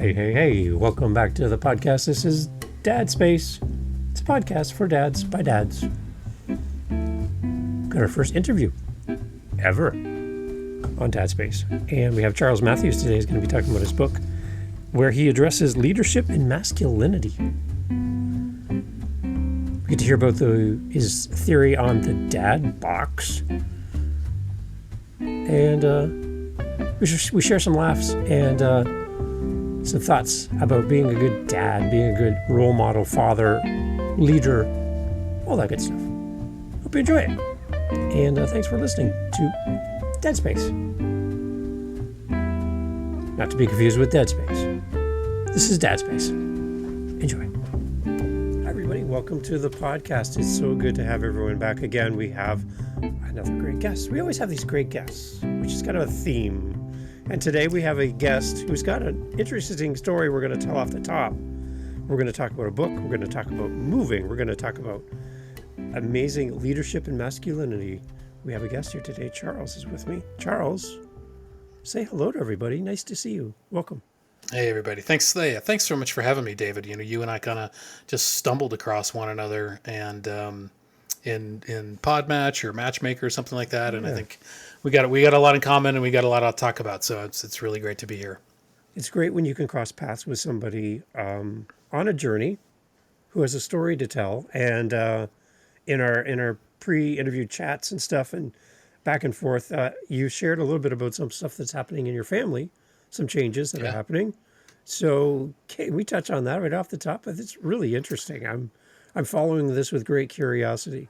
Hey, welcome back to the podcast. This is Dad Space. It's a podcast for dads by dads. Got our first interview ever on Dad Space. And we have Charles Matheus today. He's going to be talking about his book where he addresses leadership and masculinity. We get to hear about his theory on the dad box. And we share some laughs and some thoughts about being a good dad, being a good role model, father, leader, all that good stuff. Hope you enjoy it. And thanks for listening to Dead Space. Not to be confused with Dead Space. This is Dad Space. Enjoy. Hi, everybody. Welcome to the podcast. It's so good to have everyone back again. We have another great guest. We always have these great guests, which is kind of a theme. And today we have a guest who's got an interesting story we're going to tell off the top. We're going to talk about a book. We're going to talk about moving. We're going to talk about amazing leadership and masculinity. We have a guest here today. Charles is with me. Charles, say hello to everybody. Nice to see you. Welcome. Hey, everybody. Thanks so much for having me, David. You know, you and I kind of just stumbled across one another and in Podmatch or Matchmaker or something like that. And yeah. I think we got a lot in common and we got a lot to talk about. So it's really great to be here. It's great when you can cross paths with somebody on a journey who has a story to tell. And in our pre-interview chats and stuff and back and forth, you shared a little bit about some stuff that's happening in your family, some changes that are happening. So can we touch on that right off the top? It's really interesting. I'm following this with great curiosity.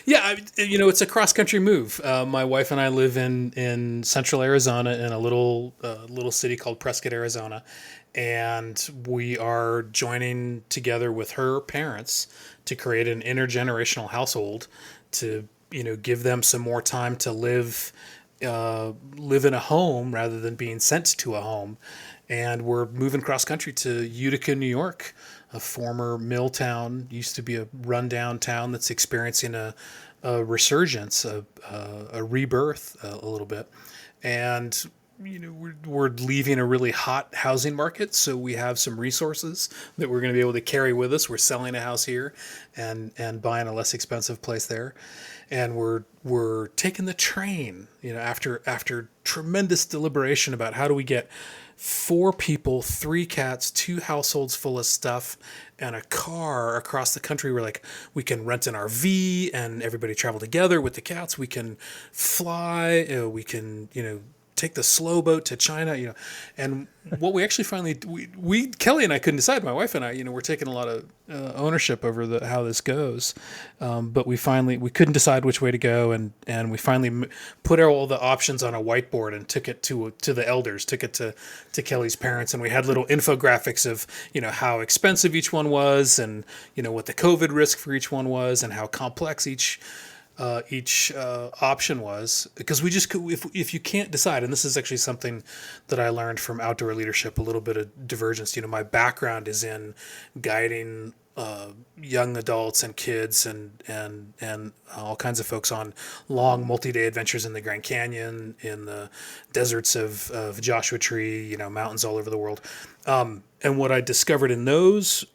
Yeah, it's a cross-country move. My wife and I live in central Arizona in a little city called Prescott, Arizona, and we are joining together with her parents to create an intergenerational household to, give them some more time to live in a home rather than being sent to a home. And we're moving cross-country to Utica, New York, a former mill town, used to be a rundown town that's experiencing a resurgence, a rebirth a little bit. And, we're leaving a really hot housing market, so we have some resources that we're going to be able to carry with us. We're selling a house here and buying a less expensive place there. And we're taking the train, after tremendous deliberation about how do we get 4 people, 3 cats, 2 households full of stuff, and a car across the country. We're like, we can rent an RV and everybody travel together with the cats. We can fly. We can, take the slow boat to China, and what we actually finally, we Kelly and I couldn't decide. My wife and I, we're taking a lot of ownership over how this goes, but we couldn't decide which way to go, and we finally put all the options on a whiteboard and took it to the elders, took it to Kelly's parents, and we had little infographics of how expensive each one was, and what the COVID risk for each one was, and how complex each option was, because we just could, if you can't decide, and this is actually something that I learned from outdoor leadership, a little bit of divergence. My background is in guiding young adults and kids and all kinds of folks on long multi-day adventures in the Grand Canyon, in the deserts of Joshua Tree, mountains all over the world. And what I discovered in those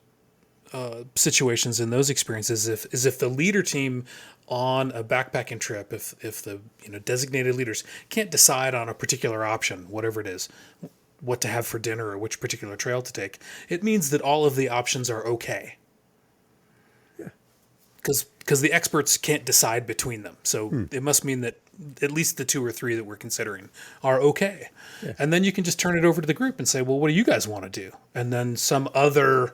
situations, in those experiences, is if the leader team on a backpacking trip, if the designated leaders can't decide on a particular option, whatever it is, what to have for dinner or which particular trail to take, it means that all of the options are okay. Yeah. Because the experts can't decide between them. So it must mean that at least the 2 or 3 that we're considering are okay. Yeah. And then you can just turn it over to the group and say, well, what do you guys want to do? And then some other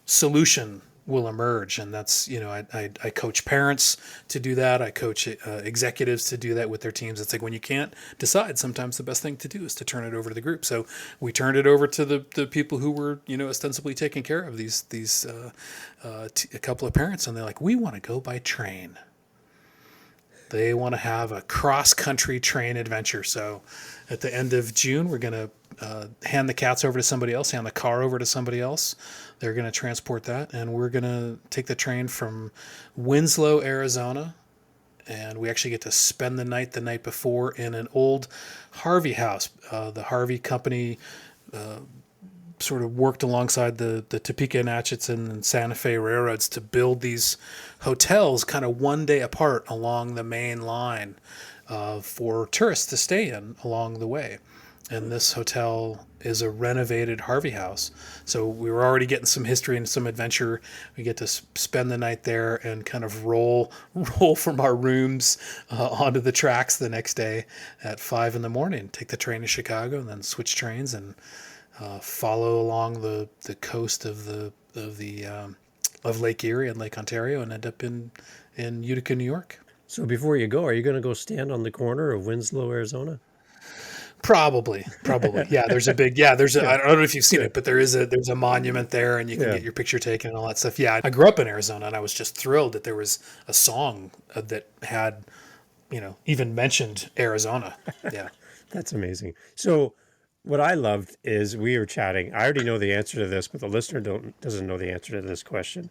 solution will emerge. And that's, I coach parents to do that. I coach executives to do that with their teams. It's like, when you can't decide, sometimes the best thing to do is to turn it over to the group. So we turned it over to the people who were, ostensibly taking care of these a couple of parents. And they're like, we want to go by train. They want to have a cross-country train adventure. So at the end of June, we're going to hand the cats over to somebody else, hand the car over to somebody else. They're going to transport that, and we're going to take the train from Winslow, Arizona, and we actually get to spend the night before in an old Harvey house. The Harvey company sort of worked alongside the Topeka and Atchison and Santa Fe railroads to build these hotels kind of one day apart along the main line for tourists to stay in along the way. And this hotel is a renovated Harvey house. So we were already getting some history and some adventure. We get to spend the night there and kind of roll from our rooms onto the tracks the next day at 5 a.m. Take the train to Chicago and then switch trains and follow along the coast of Lake Erie and Lake Ontario and end up in Utica, New York. So before you go, are you going to go stand on the corner of Winslow, Arizona? Probably. Yeah, there's a big, I don't know if you've seen it, but there's a monument there and you can get your picture taken and all that stuff. Yeah, I grew up in Arizona and I was just thrilled that there was a song that had, even mentioned Arizona. Yeah. That's amazing. So what I loved is we were chatting. I already know the answer to this, but the listener doesn't know the answer to this question.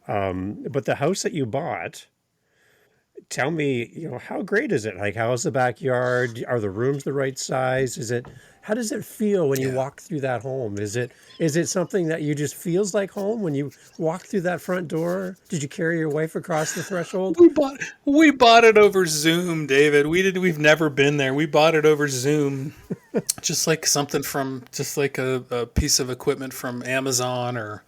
But the house that you bought, tell me, how great is it? Like, how's the backyard? Are the rooms the right size? How does it feel when you walk through that home? Is it something that you just feels like home when you walk through that front door? Did you carry your wife across the threshold? We bought it over Zoom, David. We've never been there. We bought it over Zoom. Just like a piece of equipment from Amazon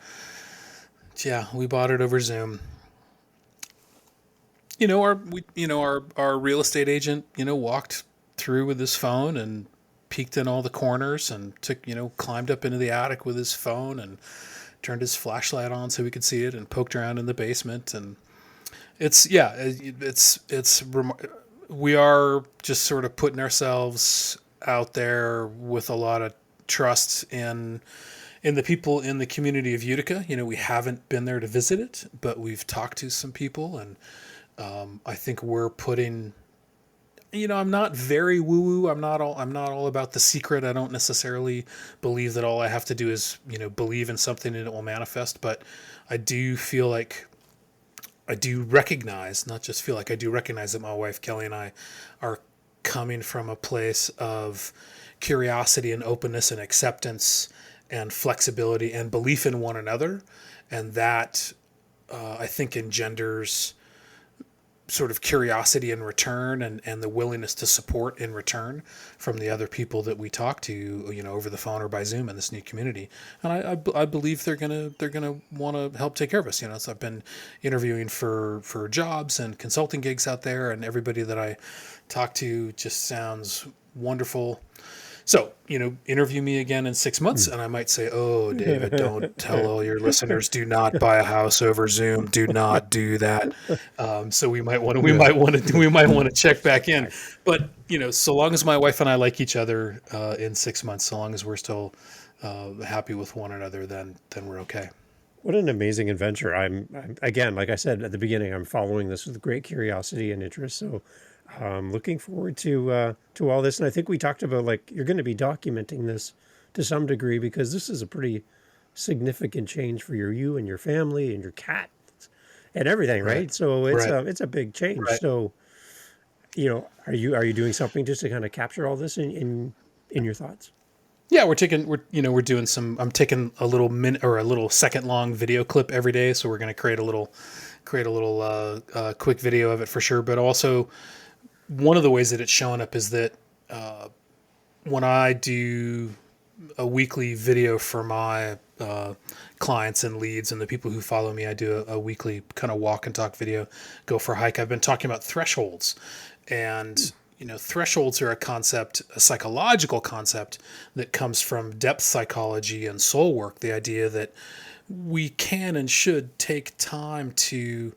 we bought it over Zoom. Our real estate agent, walked through with his phone and peeked in all the corners and climbed up into the attic with his phone and turned his flashlight on so we could see it and poked around in the basement. And we are just sort of putting ourselves out there with a lot of trust in the people in the community of Utica. We haven't been there to visit it, but we've talked to some people and I think we're putting, I'm not very woo-woo. I'm not all about the secret. I don't necessarily believe that all I have to do is, believe in something and it will manifest. But I do feel like I do recognize that my wife, Kelly, and I are coming from a place of curiosity and openness and acceptance and flexibility and belief in one another. And that, I think, engenders sort of curiosity in return and the willingness to support in return from the other people that we talk to, over the phone or by Zoom in this new community. And I believe they're gonna want to help take care of us. So I've been interviewing for jobs and consulting gigs out there, and everybody that I talk to just sounds wonderful. So, interview me again in 6 months and I might say, oh, David, don't tell all your listeners, do not buy a house over Zoom. Do not do that. So we might want to check back in. But, so long as my wife and I like each other in 6 months, so long as we're still happy with one another, then we're okay. What an amazing adventure. I'm again, like I said at the beginning, I'm following this with great curiosity and interest. So looking forward to all this. And I think we talked about, like, you're going to be documenting this to some degree because this is a pretty significant change for you and your family and your cat and everything, right? So it's a big change. Right. So, are you doing something just to kind of capture all this in your thoughts? Yeah, I'm taking a little minute or a little second long video clip every day. So we're going to create a little quick video of it for sure. But also, one of the ways that it's showing up is that when I do a weekly video for my clients and leads and the people who follow me, I do a weekly kind of walk and talk video, go for a hike. I've been talking about thresholds, and thresholds are a psychological concept that comes from depth psychology and soul work. The idea that we can and should take time to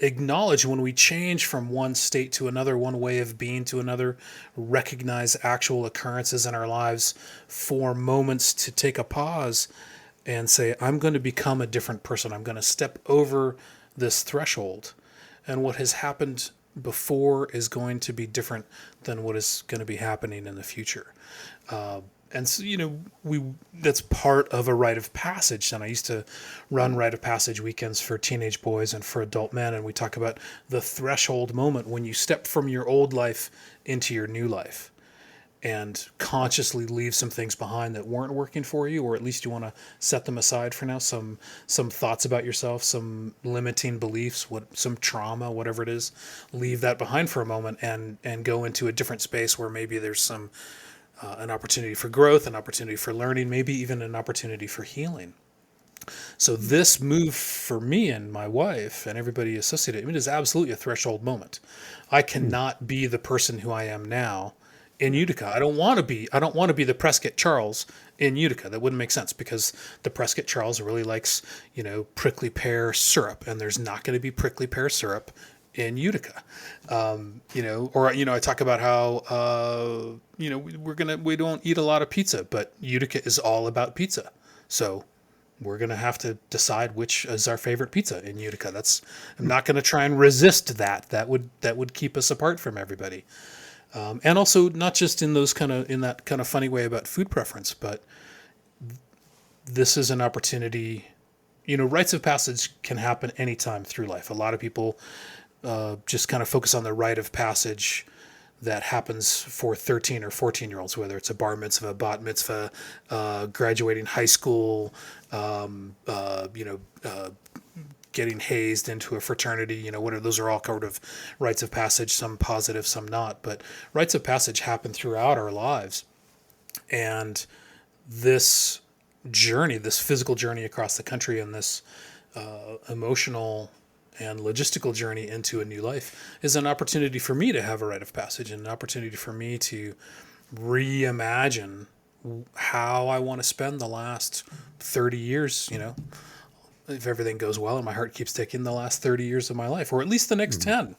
acknowledge when we change from one state to another, one way of being to another, recognize actual occurrences in our lives for moments to take a pause and say, I'm going to become a different person. I'm going to step over this threshold. And what has happened before is going to be different than what is going to be happening in the future. And so, that's part of a rite of passage. And I used to run rite of passage weekends for teenage boys and for adult men. And we talk about the threshold moment when you step from your old life into your new life and consciously leave some things behind that weren't working for you, or at least you want to set them aside for now. Some thoughts about yourself, some limiting beliefs, some trauma, whatever it is, leave that behind for a moment and go into a different space where maybe there's some an opportunity for growth, an opportunity for learning, maybe even an opportunity for healing. So this move for me and my wife and everybody associated, it is absolutely a threshold moment. I cannot be the person who I am now in Utica. I don't want to be the Prescott Charles in Utica. That wouldn't make sense, because the Prescott Charles really likes, prickly pear syrup, and there's not going to be prickly pear syrup in Utica. I talk about how, we don't eat a lot of pizza, but Utica is all about pizza. So we're going to have to decide which is our favorite pizza in Utica. I'm not going to try and resist that. That would keep us apart from everybody. And also not just in that kind of funny way about food preference, but this is an opportunity. Rites of passage can happen anytime through life. A lot of people just kind of focus on the rite of passage that happens for 13 or 14-year-olds, whether it's a bar mitzvah, bat mitzvah, graduating high school, getting hazed into a fraternity, whatever. Those are all kind of rites of passage, some positive, some not. But rites of passage happen throughout our lives. And this journey, this physical journey across the country, and this emotional and logistical journey into a new life is an opportunity for me to have a rite of passage, and an opportunity for me to reimagine how I want to spend the last 30 years, if everything goes well and my heart keeps ticking, the last 30 years of my life, or at least the next 10.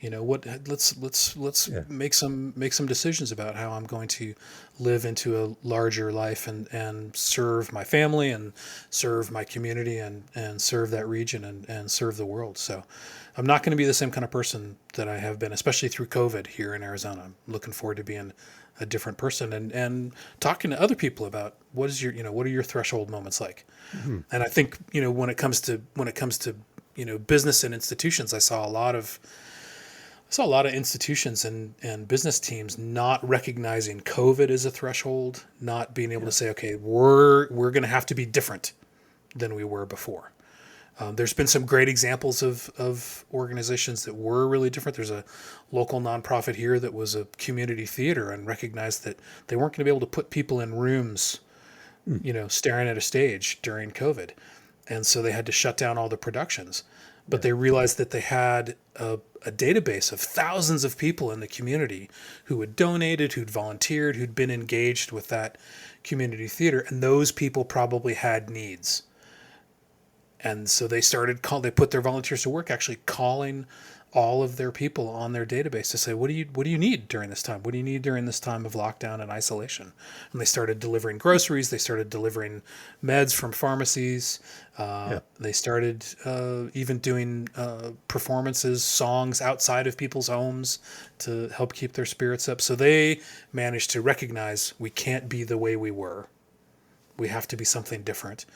Let's make some decisions about how I'm going to live into a larger life and serve my family and serve my community and serve that region and serve the world. So I'm not going to be the same kind of person that I have been, especially through COVID here in Arizona. I'm looking forward to being a different person and talking to other people about what are your threshold moments like. Mm-hmm. And I think, when it comes to business and institutions, I saw a lot of institutions and business teams not recognizing COVID as a threshold, not being able to say, okay, we're going to have to be different than we were before. There's been some great examples of organizations that were really different. There's a local nonprofit here that was a community theater and recognized that they weren't going to be able to put people in rooms, staring at a stage during COVID. And so they had to shut down all the productions. But they realized that they had a database of thousands of people in the community who had donated, who'd volunteered, who'd been engaged with that community theater, and those people probably had needs. And so they put their volunteers to work actually calling all of their people on their database to say, what do you need during this time? What do you need during this time of lockdown and isolation? And they started delivering groceries. They started delivering meds from pharmacies. They started even doing performances, songs outside of people's homes to help keep their spirits up. So they managed to recognize we can't be the way we were. We have to be something different.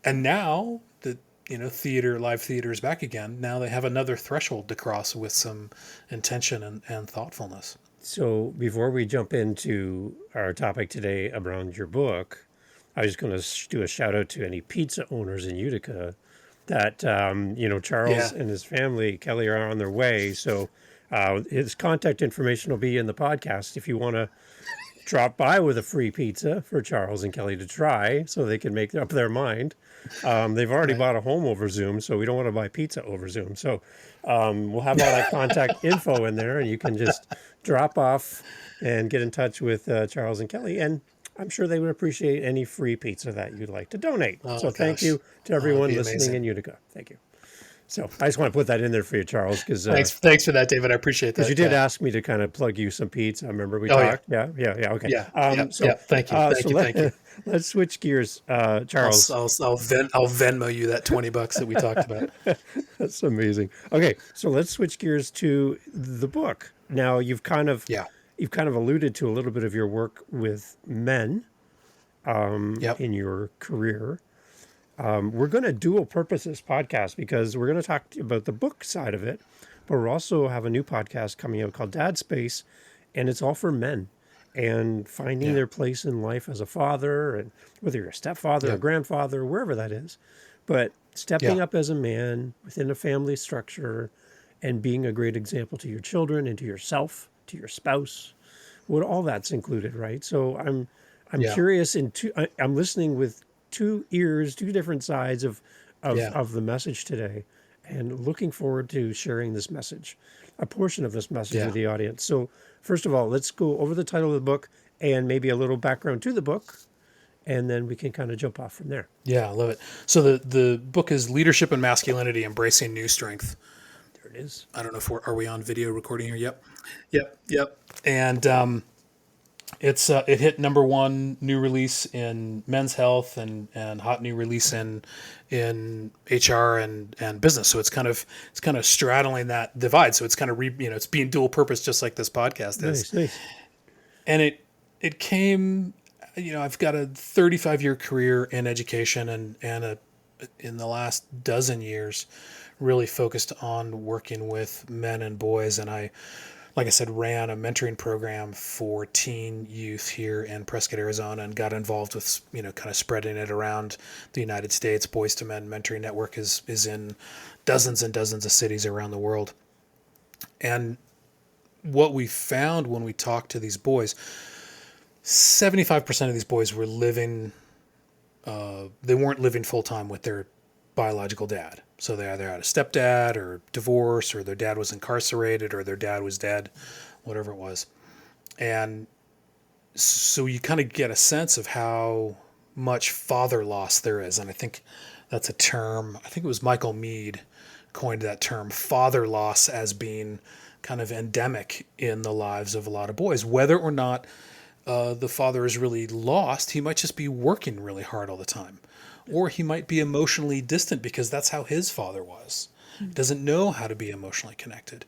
And now that live theater is back again, now they have another threshold to cross with some intention and thoughtfulness. So before we jump into our topic today around your book, I was going to do a shout out to any pizza owners in Utica that, Charles and his family, Kelly, are on their way. So his contact information will be in the podcast if you want to drop by with a free pizza for Charles and Kelly to try so they can make up their mind. They've already bought a home over Zoom, so we don't want to buy pizza over Zoom. So we'll have all that contact info in there, and you can just drop off and get in touch with Charles and Kelly. And I'm sure they would appreciate any free pizza that you'd like to donate. Thank you to everyone listening in Utica. Thank you. So I just want to put that in there for you, Charles, because thanks for that, David. I appreciate that. Because you did ask me to kind of plug you some pizza. I remember we talked. Yeah. Okay. Thank you. Let's switch gears, Charles. I'll Venmo you that $20 that we talked about. That's amazing. Okay, so let's switch gears to the book. Now you've kind of you've kind of alluded to a little bit of your work with men Yep. in your career. We're going to dual purpose this podcast because we're going to talk about the book side of it, but we also have a new podcast coming out called Dad Space, and it's all for men and finding Yeah. their place in life as a father, and whether you're a stepfather or Yep. grandfather, wherever that is, but stepping Yeah. up as a man within a family structure and being a great example to your children and to yourself, to your spouse, what all that's included, right? So I'm Yeah. curious. I'm listening with two ears, two different sides Yeah. of the message today, and looking forward to sharing this message, a portion of this message Yeah. with the audience. So first of all, let's go over the title of the book and maybe a little background to the book, and then we can kind of jump off from there. Yeah. I love it. So the book is Leadership and Masculinity: Embracing New Strength. There it is. I don't know if are we on video recording here? Yep. Yep. Yep. And it hit number one new release in Men's Health and hot new release in HR and business. So it's kind of straddling that divide. So it's kind of it's being dual purpose, just like this podcast is. Nice. And it came. I've got a 35-year career in education and in the last dozen years, really focused on working with men and boys. And I, like I said, ran a mentoring program for teen youth here in Prescott, Arizona, and got involved with, kind of spreading it around the United States. Boys to Men Mentoring Network is in dozens and dozens of cities around the world. And what we found when we talked to these boys, 75% of these boys were living, they weren't living full time with their biological dad. So they either had a stepdad or divorce, or their dad was incarcerated, or their dad was dead, whatever it was. And so you kind of get a sense of how much father loss there is. And I think that's a term, I think it was Michael Mead coined that term, father loss, as being kind of endemic in the lives of a lot of boys. Whether or not the father is really lost, he might just be working really hard all the time. Or he might be emotionally distant because that's how his father was. He doesn't know how to be emotionally connected.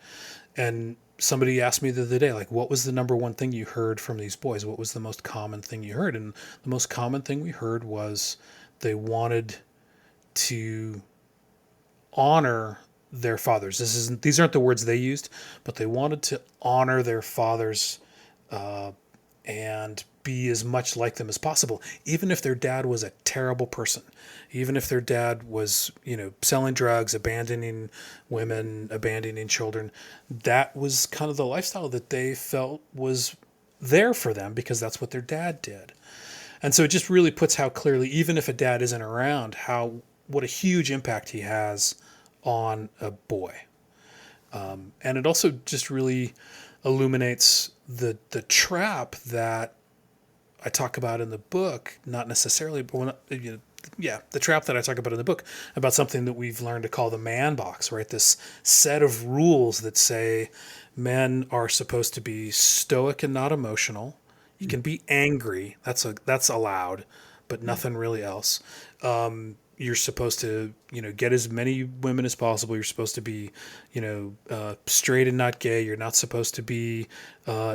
And somebody asked me the other day, like, what was the number one thing you heard from these boys? What was the most common thing you heard? And the most common thing we heard was they wanted to honor their fathers. These aren't the words they used, but they wanted to honor their fathers and be as much like them as possible, even if their dad was a terrible person, even if their dad was, selling drugs, abandoning women, abandoning children. That was kind of the lifestyle that they felt was there for them because that's what their dad did. And so it just really puts how clearly, even if a dad isn't around, what a huge impact he has on a boy. And it also just really illuminates the trap that I talk about in the book, not necessarily, but the trap that I talk about in the book about something that we've learned to call the man box, right? This set of rules that say men are supposed to be stoic and not emotional. You can be angry, that's allowed, but nothing really else. You're supposed to, get as many women as possible. You're supposed to be, straight and not gay. You're not supposed to be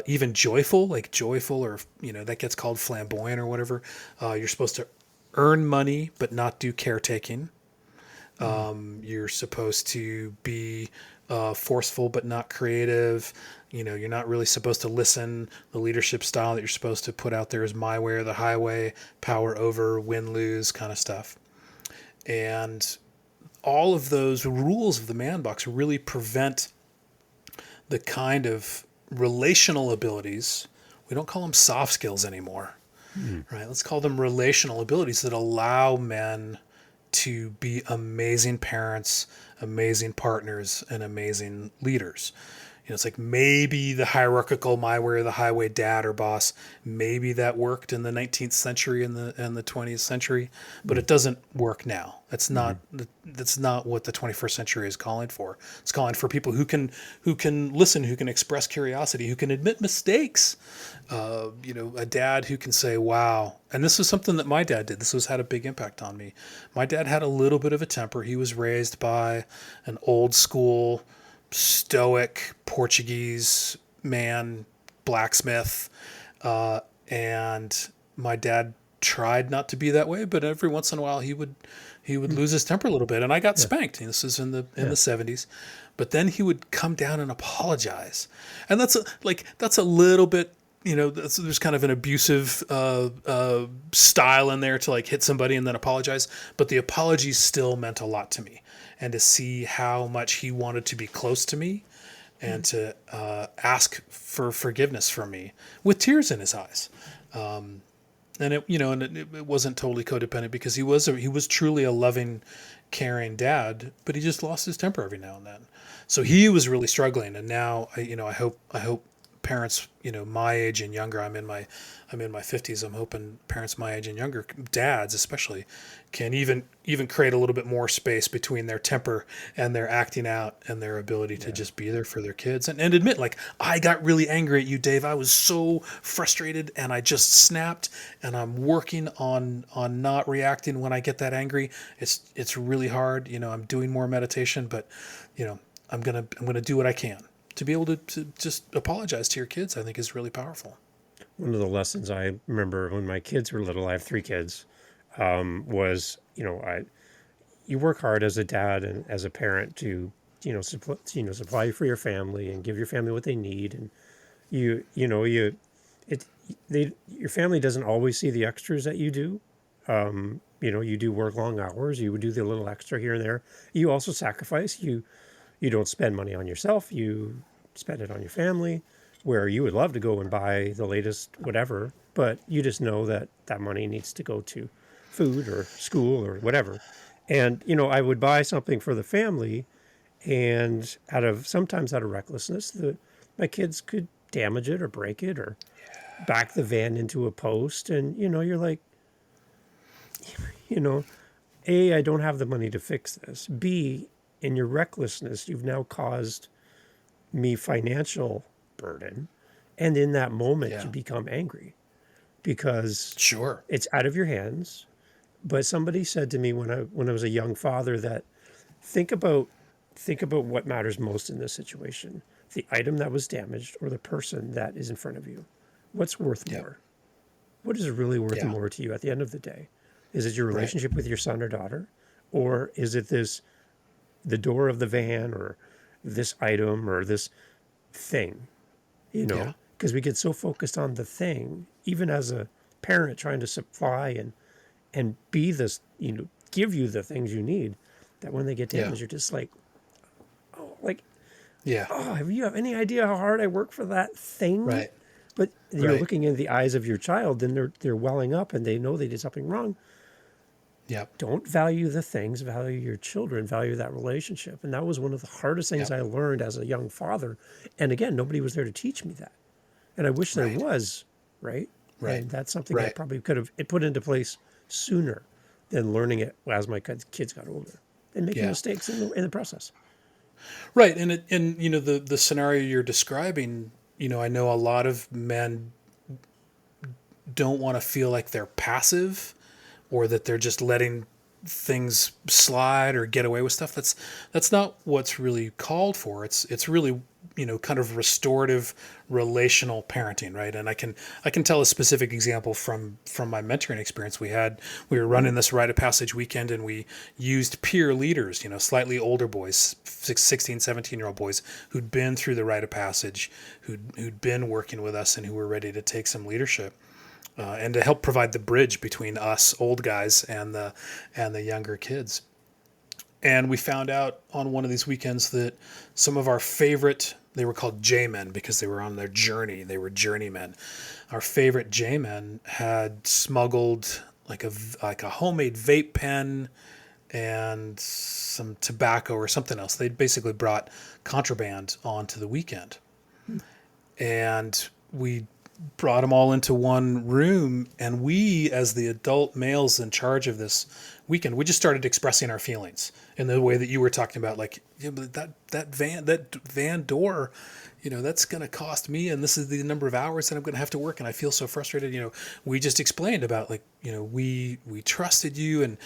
even joyful, or, that gets called flamboyant or whatever. You're supposed to earn money, but not do caretaking. You're supposed to be forceful, but not creative. You're not really supposed to listen. The leadership style that you're supposed to put out there is my way or the highway, power over, win, lose kind of stuff. And all of those rules of the man box really prevent the kind of relational abilities. We don't call them soft skills anymore, right? Let's call them relational abilities that allow men to be amazing parents, amazing partners, and amazing leaders. It's like maybe the hierarchical my way or the highway dad or boss, maybe that worked in the 19th century and the 20th century, but it doesn't work now. That's not what the 21st century is calling for. It's calling for people who can listen, who can express curiosity, who can admit mistakes. A dad who can say, wow. And this was something that my dad did. Had a big impact on me. My dad had a little bit of a temper. He was raised by an old school stoic Portuguese man, blacksmith, and my dad tried not to be that way, but every once in a while he would lose his temper a little bit, and I got spanked. And this is in the 70s, but then he would come down and apologize, and that's a little bit, there's kind of an abusive style in there to like hit somebody and then apologize, but the apology still meant a lot to me, and to see how much he wanted to be close to me and to ask for forgiveness from me with tears in his eyes. And it wasn't totally codependent, because he was truly a loving, caring dad, but he just lost his temper every now and then. So he was really struggling. And now, I hope parents, my age and younger, I'm in my 50s. I'm hoping parents my age and younger, dads especially, can even create a little bit more space between their temper and their acting out and their ability to just be there for their kids, and admit, like, I got really angry at you, Dave. I was so frustrated and I just snapped, and I'm working on not reacting when I get that angry. It's really hard. I'm doing more meditation, but I'm going to do what I can. To be able to just apologize to your kids, I think, is really powerful. One of the lessons I remember when my kids were little, I have 3 kids, was, you work hard as a dad and as a parent to, supply for your family and give your family what they need. And your family doesn't always see the extras that you do. You do work long hours, you would do the little extra here and there. You also sacrifice. You don't spend money on yourself. You spend it on your family, where you would love to go and buy the latest whatever, but you just know that that money needs to go to food or school or whatever. And, I would buy something for the family, and sometimes out of recklessness, my kids could damage it or break it or back the van into a post. And, you're like, A, I don't have the money to fix this. B, in your recklessness, you've now caused me financial burden. And in that moment, you become angry because it's out of your hands. But somebody said to me when I was a young father that think about what matters most in this situation: the item that was damaged or the person that is in front of you. What's worth more? What is really worth more to you at the end of the day? Is it your relationship with your son or daughter, or is it the door of the van, or this item, or this thing? Because we get so focused on the thing, even as a parent trying to supply and be this, give you the things you need, that when they get damaged, you're just like, have you have any idea how hard I work for that thing? Right. But you're looking in the eyes of your child, and they're welling up, and they know they did something wrong. Yep. Don't value the things, value your children, value that relationship. And that was one of the hardest things I learned as a young father. And again, nobody was there to teach me that. And I wish there was, right? And that's something I probably could have put into place sooner than learning it as my kids got older and making mistakes in the process. Right. And the scenario you're describing, I know a lot of men don't want to feel like they're passive, or that they're just letting things slide or get away with stuff. That's not what's really called for. It's really, kind of restorative relational parenting, right? And I can tell a specific example from my mentoring experience. We were running this rite of passage weekend, and we used peer leaders, slightly older boys, 16, 17-year-old boys who'd been through the rite of passage, who'd been working with us, and who were ready to take some leadership. And to help provide the bridge between us old guys and the younger kids. And we found out on one of these weekends that some of our favorite, they were called J-men because they were on their journey. They were journeymen. Our favorite J-men had smuggled like a homemade vape pen and some tobacco or something else. They basically brought contraband onto the weekend. And we brought them all into one room, and we, as the adult males in charge of this weekend, we just started expressing our feelings in the way that you were talking about, like, but that van door, that's going to cost me, and this is the number of hours that I'm going to have to work, and I feel so frustrated. We just explained about, like, we trusted you, and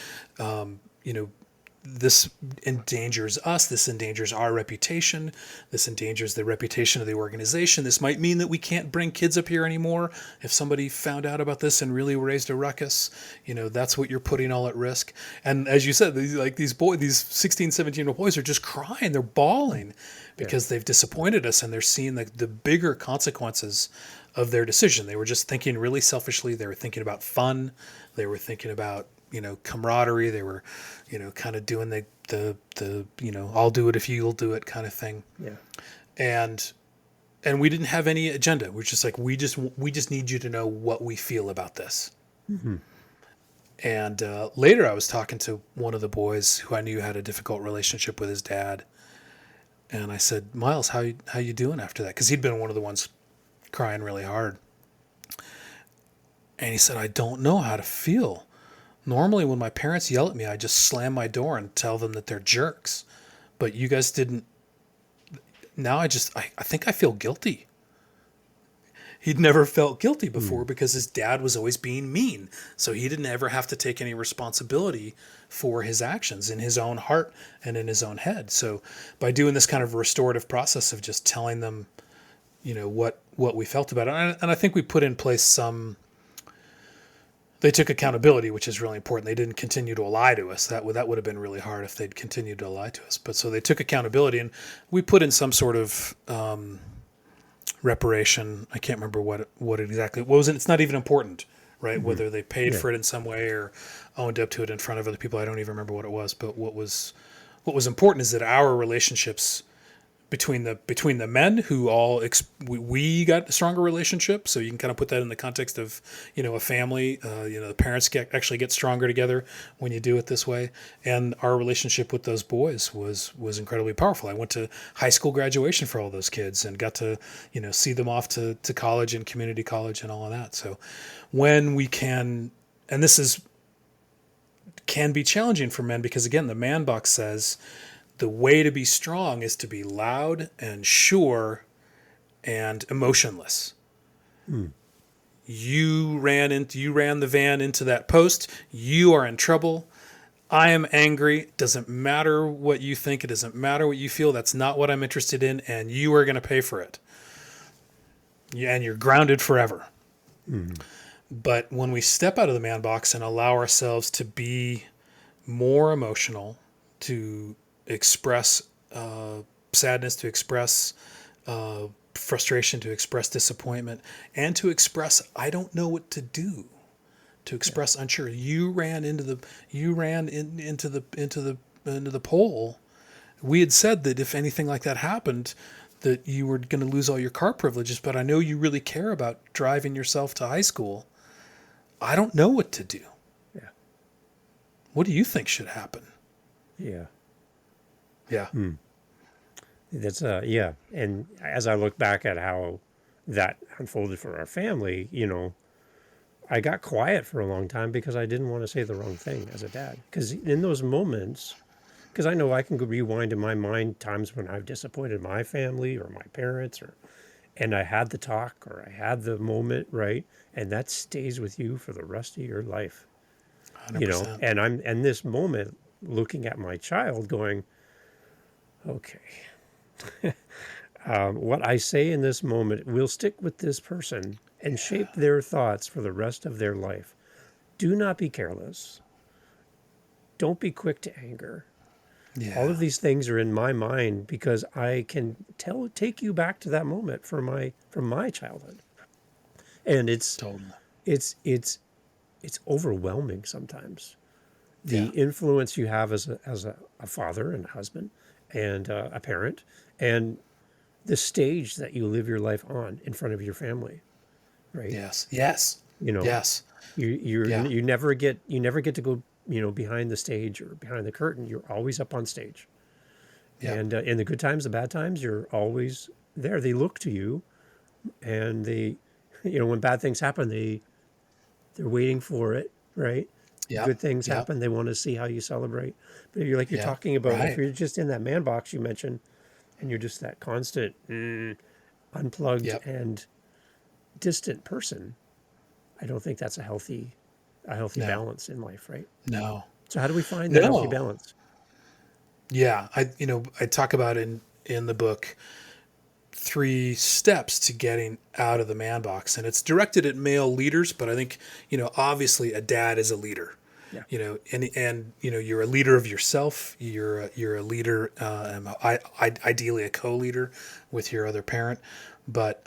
this endangers us. This endangers our reputation. This endangers the reputation of the organization. This might mean that we can't bring kids up here anymore. If somebody found out about this and really raised a ruckus, that's what you're putting all at risk. And as you said, these 16, 17-year-old boys are just crying. They're bawling because they've disappointed us, and they're seeing the bigger consequences of their decision. They were just thinking really selfishly. They were thinking about fun. They were thinking about camaraderie. They were, kind of doing the I'll do it if you'll do it kind of thing. Yeah. And we didn't have any agenda. We're just like, we just need you to know what we feel about this. Mm-hmm. And later I was talking to one of the boys who I knew had a difficult relationship with his dad. And I said, Miles, how you doing after that? Because he'd been one of the ones crying really hard. And he said, I don't know how to feel. Normally when my parents yell at me, I just slam my door and tell them that they're jerks. But you guys didn't. Now I think I feel guilty. He'd never felt guilty before because his dad was always being mean. So he didn't ever have to take any responsibility for his actions in his own heart and in his own head. So by doing this kind of restorative process of just telling them, what we felt about it. And I think we put in place they took accountability, which is really important. They didn't continue to lie to us. That would have been really hard if they'd continued to lie to us. But so they took accountability, and we put in some sort of reparation. I can't remember what exactly. What was it? It's not even important, right? Mm-hmm. Whether they paid for it in some way or owned up to it in front of other people. I don't even remember what it was. But what was important is that our relationships between the men who we got a stronger relationship. So you can kind of put that in the context of, a family, the parents actually get stronger together when you do it this way. And our relationship with those boys was incredibly powerful. I went to high school graduation for all those kids and got to, see them off to college and community college and all of that. So when we can, and this can be challenging for men because again, the man box says, the way to be strong is to be loud and sure and emotionless. You ran the van into that post. You are in trouble. I am angry. It doesn't matter what you think. It doesn't matter what you feel. That's not what I'm interested in. And you are going to pay for it. And you're grounded forever. But when we step out of the man box and allow ourselves to be more emotional, to express sadness, to express frustration, to express disappointment, and to express I don't know what to do, to express unsure. You ran into the pole. We had said that if anything like that happened, that you were going to lose all your car privileges. But I know you really care about driving yourself to high school. I don't know what to do. Yeah. What do you think should happen? Yeah. Yeah. That's yeah. And as I look back at how that unfolded for our family, I got quiet for a long time because I didn't want to say the wrong thing as a dad. Because in those moments, because I know I can go rewind in my mind times when I've disappointed my family or my parents, and I had the talk or I had the moment, right? And that stays with you for the rest of your life. 100%. And I'm in this moment looking at my child going, okay, what I say in this moment will stick with this person and shape their thoughts for the rest of their life. Do not be careless. Don't be quick to anger. Yeah. All of these things are in my mind because I can take you back to that moment from my childhood. And it's overwhelming sometimes. The influence you have as a father and a husband and a parent, and the stage that you live your life on in front of your family, right? Yes. Yes. You never get to go, behind the stage or behind the curtain. You're always up on stage. Yeah. And in the good times, the bad times, you're always there. They look to you, and they, when bad things happen, they're waiting for it, right? Yep. Good things happen. They want to see how you celebrate. But if you're talking about, if you're just in that man box you mentioned, and you're just that constant unplugged and distant person, I don't think that's a healthy balance in life, right? No. So how do we find that healthy balance? Yeah, I talk about in the book 3 steps to getting out of the man box, and it's directed at male leaders, but I think, obviously a dad is a leader. Yeah. And you're a leader of yourself. You're a leader, ideally a co-leader with your other parent. But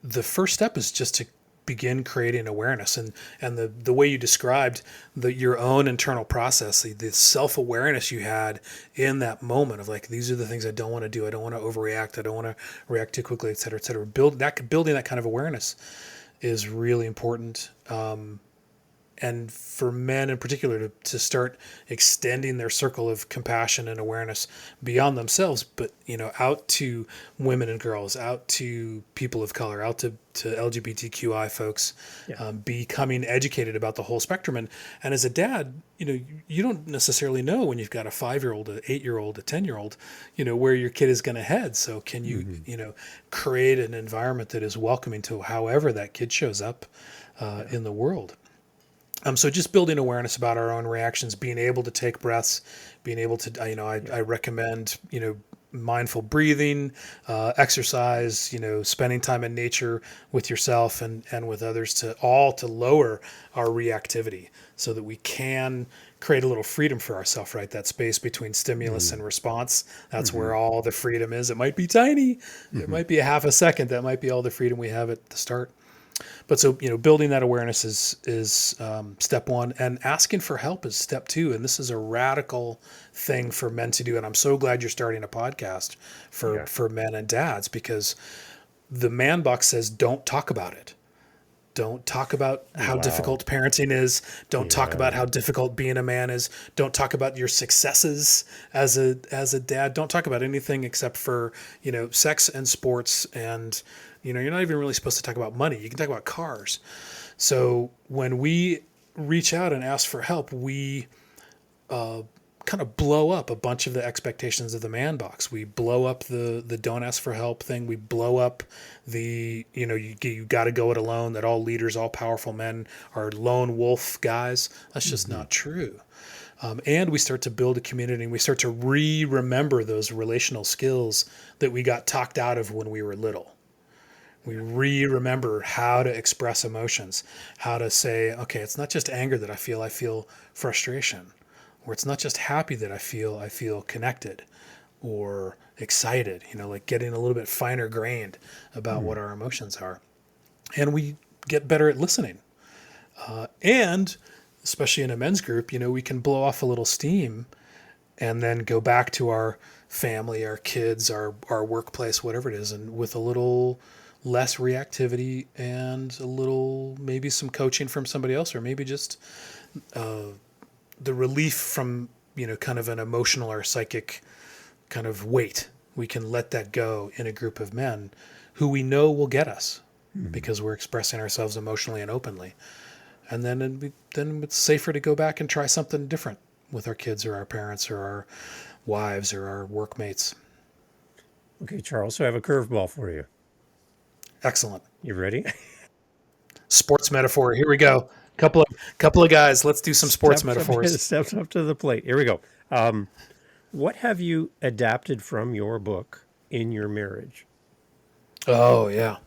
the first step is just to begin creating awareness, and the way you described your own internal process, the self-awareness you had in that moment of like, these are the things I don't want to do. I don't want to overreact. I don't want to react too quickly, et cetera, et cetera. Building that kind of awareness is really important. And for men in particular to start extending their circle of compassion and awareness beyond themselves, but out to women and girls, out to people of color, out to LGBTQI folks, Yeah. becoming educated about the whole spectrum. And as a dad, you don't necessarily know when you've got a 5-year-old, an 8-year-old, a 10-year-old, where your kid is going to head. So can you, create an environment that is welcoming to however that kid shows up in the world? So just building awareness about our own reactions, being able to take breaths, being able to, I recommend, mindful breathing, exercise, spending time in nature with yourself and with others to lower our reactivity so that we can create a little freedom for ourselves, right? That space between stimulus and response. That's where all the freedom is. It might be tiny. It might be a half a second. That might be all the freedom we have at the start. But so, building that awareness is step one, and asking for help is step two. And this is a radical thing for men to do. And I'm so glad you're starting a podcast for men and dads, because the man box says, don't talk about it. Don't talk about how difficult parenting is. Don't talk about how difficult being a man is. Don't talk about your successes as a dad. Don't talk about anything except for, sex and sports. And, you're not even really supposed to talk about money. You can talk about cars. So when we reach out and ask for help, we kind of blow up a bunch of the expectations of the man box. We blow up the don't ask for help thing. We blow up the, you got to go it alone, that all leaders, all powerful men are lone wolf guys. That's just not true. And we start to build a community, and we start to remember those relational skills that we got talked out of when we were little. We remember how to express emotions, how to say, okay, it's not just anger that I feel frustration. Or it's not just happy that I feel connected or excited, like getting a little bit finer grained about what our emotions are. And we get better at listening. And especially in a men's group, we can blow off a little steam and then go back to our family, our kids, our workplace, whatever it is, and with a little less reactivity and a little, maybe some coaching from somebody else, or maybe just the relief from, kind of an emotional or psychic kind of weight. We can let that go in a group of men who we know will get us because we're expressing ourselves emotionally and openly. And then it's safer to go back and try something different with our kids or our parents or our wives or our workmates. Okay, Charles, so I have a curveball for you. Excellent. You ready? Sports metaphor. Here we go. Couple of guys. Let's do some sports metaphors. Steps up to the plate. Here we go. What have you adapted from your book in your marriage? Oh, yeah.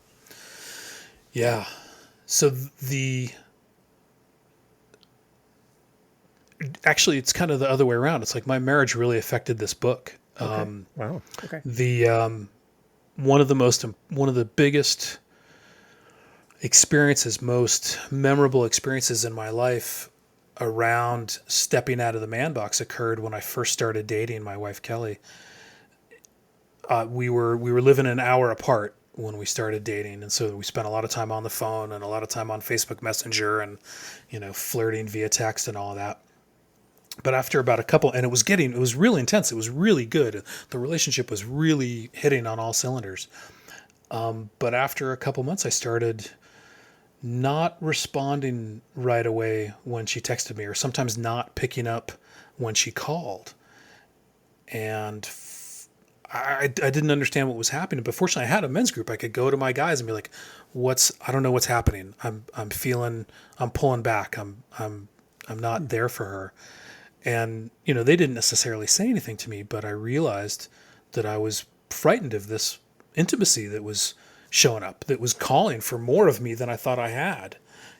Yeah. So actually, it's kind of the other way around. It's like my marriage really affected this book. Okay. Wow. Okay. One of the biggest experiences, most memorable experiences in my life around stepping out of the man box occurred when I first started dating my wife, Kelly. We were living an hour apart when we started dating. And so we spent a lot of time on the phone and a lot of time on Facebook Messenger and, flirting via text and all of that. But after about a couple, and it was really intense. It was really good. The relationship was really hitting on all cylinders. But after a couple months, I started not responding right away when she texted me, or sometimes not picking up when she called. And I didn't understand what was happening. But fortunately, I had a men's group. I could go to my guys and be like, I don't know what's happening. I'm pulling back. I'm not there for her. And, they didn't necessarily say anything to me, but I realized that I was frightened of this intimacy that was showing up, that was calling for more of me than I thought I had.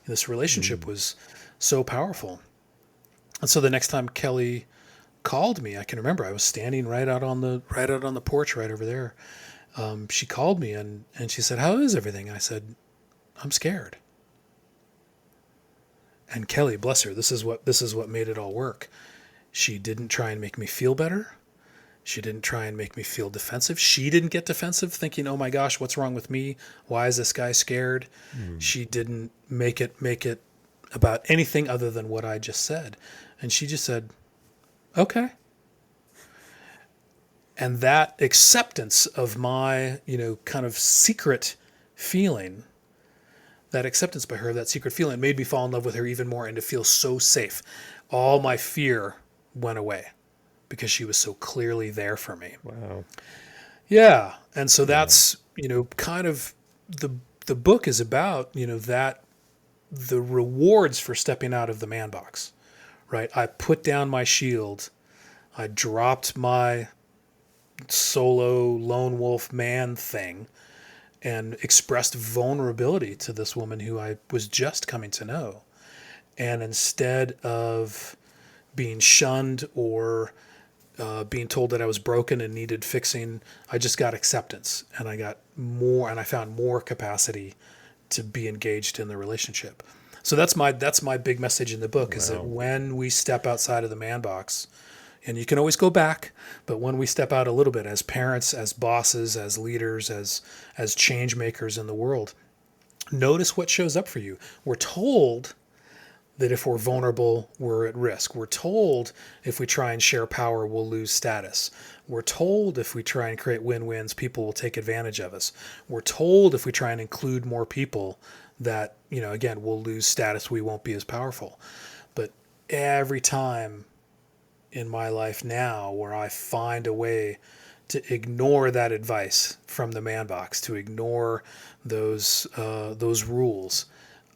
This relationship was so powerful. And so the next time Kelly called me, I can remember I was standing right out on the porch right over there. She called me and she said, "How is everything?" I said, "I'm scared." And Kelly, bless her, this is what made it all work. She didn't try and make me feel better. She didn't try and make me feel defensive. She didn't get defensive thinking, "Oh my gosh, what's wrong with me? Why is this guy scared?" She didn't make it about anything other than what I just said. And she just said, "Okay." And that acceptance of my, kind of secret feeling, that acceptance by her, that secret feeling made me fall in love with her even more and to feel so safe. All my fear went away because she was so clearly there for me. Wow. Yeah. And so that's, kind of the book is about, that the rewards for stepping out of the man box, right? I put down my shield. I dropped my solo lone wolf man thing and expressed vulnerability to this woman who I was just coming to know. And instead of being shunned or being told that I was broken and needed fixing, I just got acceptance, and I got more, and I found more capacity to be engaged in the relationship. So that's my big message in the book, is that when we step outside of the man box, and you can always go back, but when we step out a little bit as parents, as bosses, as leaders, as change makers in the world, notice what shows up for you. We're told that if we're vulnerable, we're at risk. We're told if we try and share power, we'll lose status. We're told if we try and create win-wins, people will take advantage of us. We're told if we try and include more people that, again, we'll lose status, we won't be as powerful. But every time in my life now where I find a way to ignore that advice from the man box, to ignore those rules,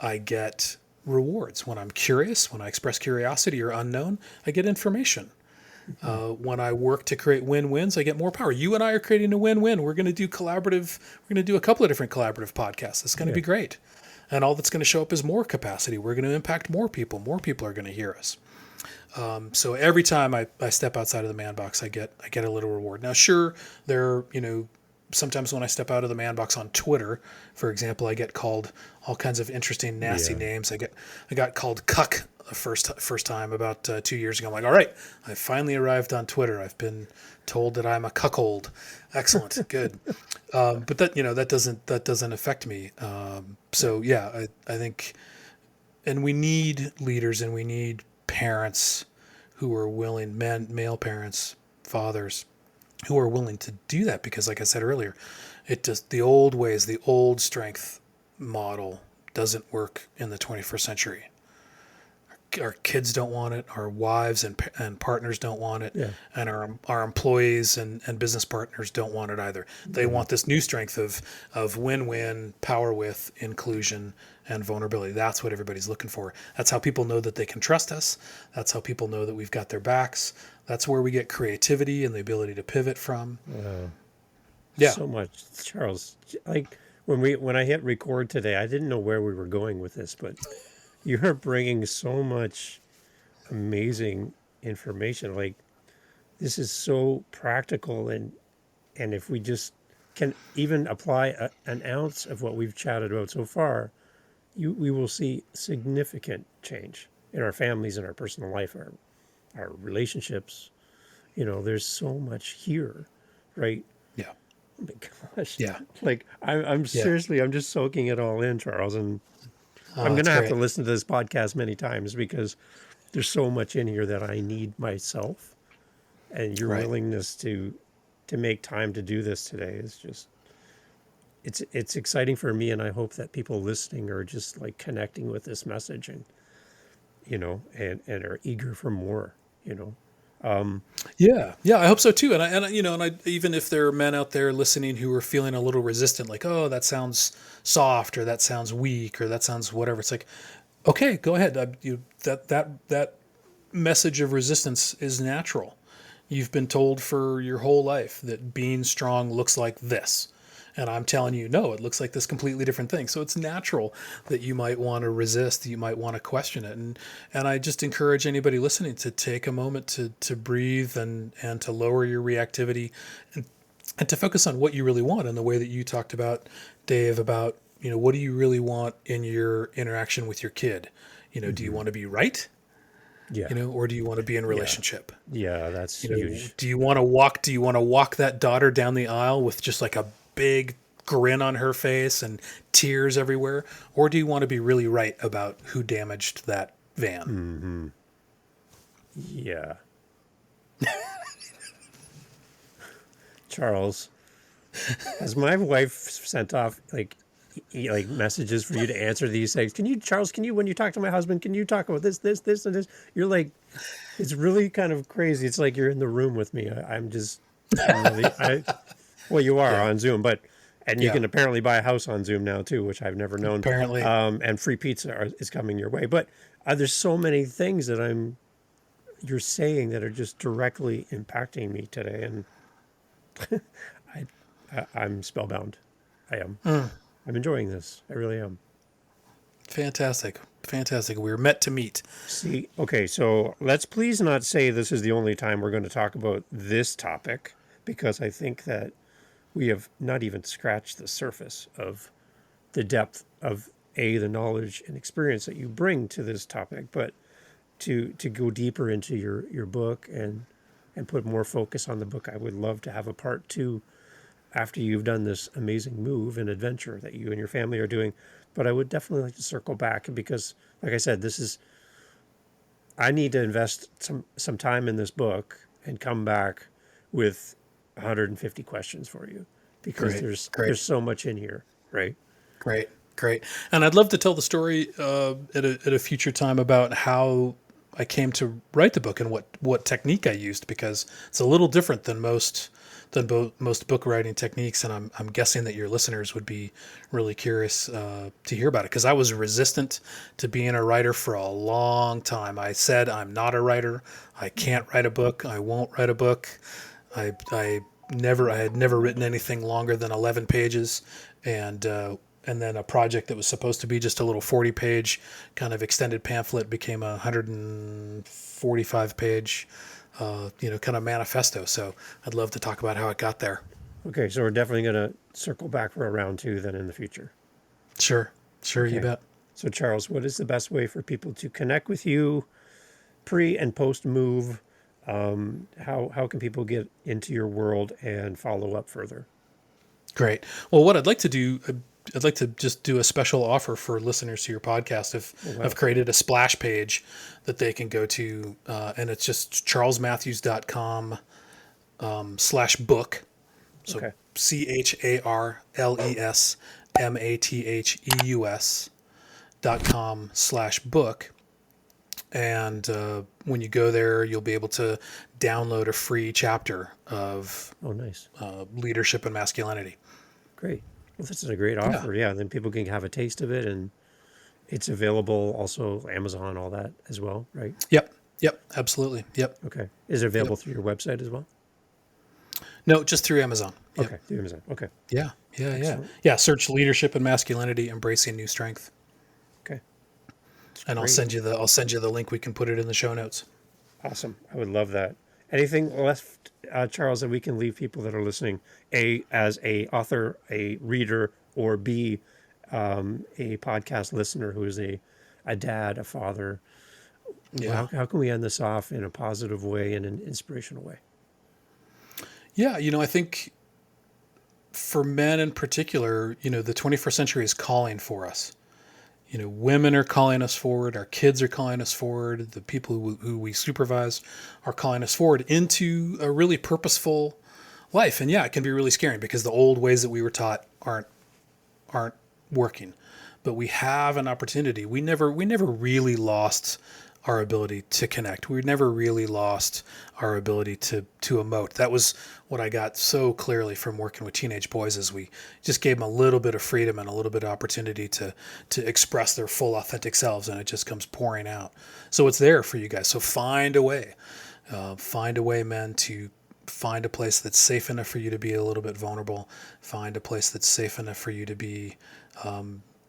I get rewards. When I'm curious, when I express curiosity or unknown, I get information. When I work to create win-wins, I get more power. You and I are creating a win-win. We're going to do a couple of different collaborative podcasts. It's going to be great. And all that's going to show up is more capacity. We're going to impact more people. More people are going to hear us. So every time I step outside of the man box, I get a little reward. Now, sure, sometimes when I step out of the man box on Twitter, for example, I get called all kinds of interesting, nasty names. I got called cuck the first time about 2 years ago. I'm like, all right, I finally arrived on Twitter. I've been told that I'm a cuckold. Excellent, good. But that doesn't affect me. So yeah, I think, and we need leaders and we need parents who are willing, male parents, fathers, who are willing to do that, because like I said earlier, the old ways, the old strength model doesn't work in the 21st century. Our kids don't want it, our wives and partners don't want it, and our employees and business partners don't want it either. They want this new strength of win-win, power with inclusion and vulnerability. That's what everybody's looking for. That's how people know that they can trust us. That's how people know that we've got their backs. That's where we get creativity and the ability to pivot from. So much, Charles. Like when I hit record today, I didn't know where we were going with this, but you're bringing so much amazing information. Like, this is so practical, and if we just can even apply an ounce of what we've chatted about so far, we will see significant change in our families, in our personal life, our relationships. There's so much here, right? Yeah. Oh my gosh. Yeah. Like, I'm seriously, I'm just soaking it all in, Charles, and I'm going to have to listen to this podcast many times, because there's so much in here that I need myself, and your willingness to make time to do this today is just, it's exciting for me, and I hope that people listening are just like connecting with this message and are eager for more. Yeah, I hope so too. And I even if there are men out there listening who are feeling a little resistant, like, oh, that sounds soft, or that sounds weak, or that sounds whatever. It's like, okay, go ahead. That message of resistance is natural. You've been told for your whole life that being strong looks like this. And I'm telling you, no, it looks like this completely different thing. So it's natural that you might want to resist, you might want to question it. And I just encourage anybody listening to take a moment to breathe and to lower your reactivity and to focus on what you really want in the way that you talked about, Dave, about, what do you really want in your interaction with your kid? Do you want to be right? Yeah. Or do you want to be in a relationship? Yeah, that's huge. Do you want to walk that daughter down the aisle with just like a big grin on her face and tears everywhere? Or do you want to be really right about who damaged that van? Mm-hmm. Yeah. Charles, has my wife sent off like messages for you to answer these things? Charles, when you talk to my husband, can you talk about this, and this? You're like, it's really kind of crazy. It's like you're in the room with me. Well, you are on Zoom, and you can apparently buy a house on Zoom now too, which I've never known. Apparently. And free pizza is coming your way. But there's so many things that you're saying that are just directly impacting me today, and I'm spellbound. I am. I'm enjoying this. I really am. Fantastic. We're meant to meet. See, okay, so let's please not say this is the only time we're going to talk about this topic, because I think that we have not even scratched the surface of the depth of the knowledge and experience that you bring to this topic, but to go deeper into your book and put more focus on the book. I would love to have a part 2 after you've done this amazing move and adventure that you and your family are doing. But I would definitely like to circle back, because, like I said, I need to invest some time in this book and come back with 150 questions for you, because there's so much in here, right? Great. And I'd love to tell the story at a future time about how I came to write the book and what technique I used, because it's a little different than most book writing techniques, and I'm guessing that your listeners would be really curious to hear about it, because I was resistant to being a writer for a long time. I said, I'm not a writer. I can't write a book. I won't write a book. I had never written anything longer than 11 pages, and then a project that was supposed to be just a little 40-page kind of extended pamphlet became a 145-page kind of manifesto. So I'd love to talk about how it got there. Okay, so we're definitely going to circle back for a round 2 then in the future. Sure, okay. You bet. So Charles, what is the best way for people to connect with you pre and post move? How can people get into your world and follow up further? Great. Well, what I'd like to do, I'd like to just do a special offer for listeners to your podcast. I've created a splash page that they can go to, and it's just charlesmatheus.com /book. So okay. CharlesMatheus.com/book. And when you go there, you'll be able to download a free chapter of nice. Leadership and Masculinity. Great. Well, this is a great offer. Yeah. Then people can have a taste of it, and it's available also Amazon, all that as well, right? Yep. Absolutely. Yep. Okay. Is it available through your website as well? No, just through Amazon. Yep. Okay. Through Amazon. Okay. Yeah. Search Leadership and Masculinity, Embracing New Strength. Okay. And I'll send you the link. We can put it in the show notes. Awesome. I would love that. Anything left, Charles, that we can leave people that are listening, A, as a author, a reader, or B, a podcast listener who is a dad, a father? Yeah. How can we end this off in a positive way and an inspirational way? Yeah, I think for men in particular, the 21st century is calling for us. Women are calling us forward. Our kids are calling us forward. The people who we supervise are calling us forward into a really purposeful life. And yeah, it can be really scary because the old ways that we were taught aren't working. But we have an opportunity. We never really lost our ability to connect. We never really lost our ability to emote. That was what I got so clearly from working with teenage boys, is we just gave them a little bit of freedom and a little bit of opportunity to express their full authentic selves, and it just comes pouring out. So it's there for you guys. So find a way, men, to find a place that's safe enough for you to be a little bit vulnerable. Find a place that's safe enough for you to be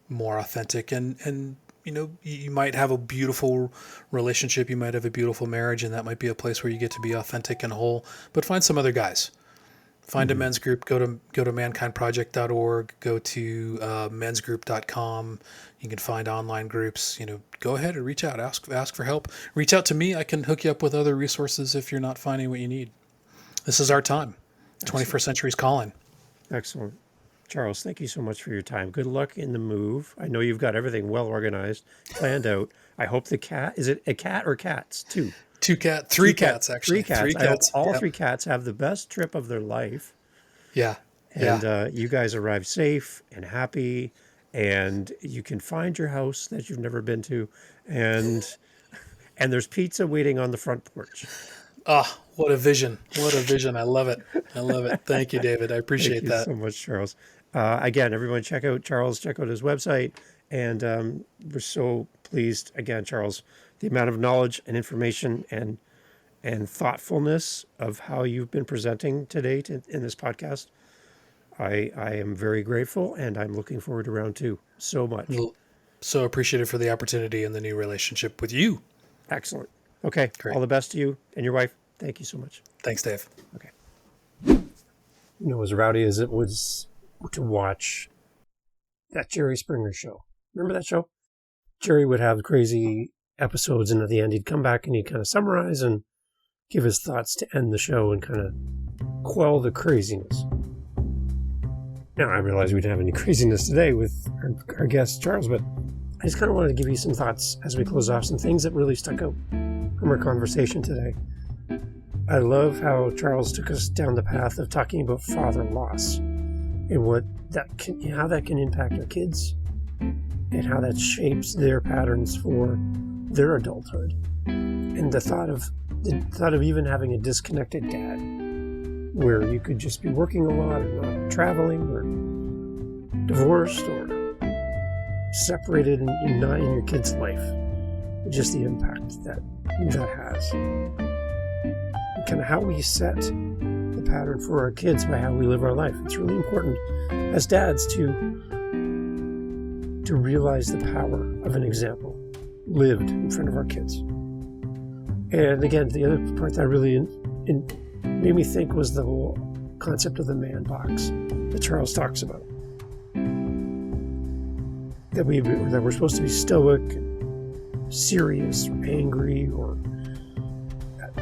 more authentic, and you might have a beautiful relationship, you might have a beautiful marriage, and that might be a place where you get to be authentic and whole. But find some other guys. Find a men's group. Go to mankindproject.org. Go to mensgroup.com. You can find online groups. Go ahead and reach out. Ask for help. Reach out to me. I can hook you up with other resources if you're not finding what you need. This is our time. 21st century's calling. Excellent. Charles, thank you so much for your time. Good luck in the move. I know you've got everything well organized, planned out. I hope the cat, is it a cat or cats? Three cats, actually. Three cats. I hope all 3 cats have the best trip of their life. Yeah. And you guys arrive safe and happy, and you can find your house that you've never been to, and there's pizza waiting on the front porch. Ah, what a vision. What a vision. I love it. Thank you, David. I appreciate that. Thank you so much, Charles. Again, everyone check out Charles, check out his website. And we're so pleased, again, Charles, the amount of knowledge and information and thoughtfulness of how you've been presenting today in this podcast. I am very grateful, and I'm looking forward to round 2 so much. So appreciative for the opportunity and the new relationship with you. Excellent. Okay. Great. All the best to you and your wife. Thank you so much. Thanks, Dave. Okay. As rowdy as it was to watch that Jerry Springer show. Remember that show? Jerry would have crazy episodes, and at the end he'd come back and he'd kind of summarize and give his thoughts to end the show and kind of quell the craziness. Now, I realize we didn't have any craziness today with our guest, Charles, but I just kind of wanted to give you some thoughts as we close off, some things that really stuck out from our conversation today. I love how Charles took us down the path of talking about father loss and how that can impact our kids and how that shapes their patterns for their adulthood. And the thought of even having a disconnected dad, where you could just be working a lot or not traveling or divorced or separated and not in your kid's life. Just the impact that has. And kind of how we set the pattern for our kids by how we live our life. It's really important as dads to realize the power of an example lived in front of our kids. And again, the other part that really made me think was the whole concept of the man box that Charles talks about. That we're supposed to be stoic, serious, or angry, or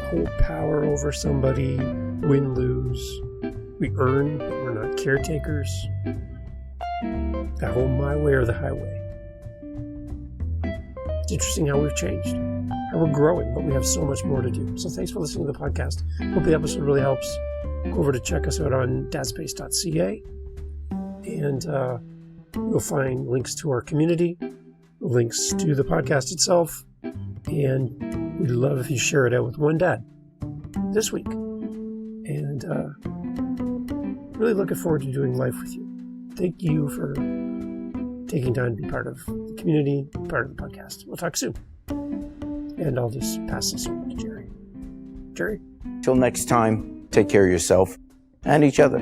hold power over somebody, win, lose. We earn, but we're not caretakers. That whole my way or the highway. It's interesting how we've changed, how we're growing, but we have so much more to do. So thanks for listening to the podcast. Hope the episode really helps. Go over to check us out on dadspace.ca, and you'll find links to our community, links to the podcast itself, and we'd love if you share it out with one dad this week. And really looking forward to doing life with you. Thank you for taking time to be part of the community, part of the podcast. We'll talk soon. And I'll just pass this over to Jerry. Jerry? Till next time, take care of yourself and each other.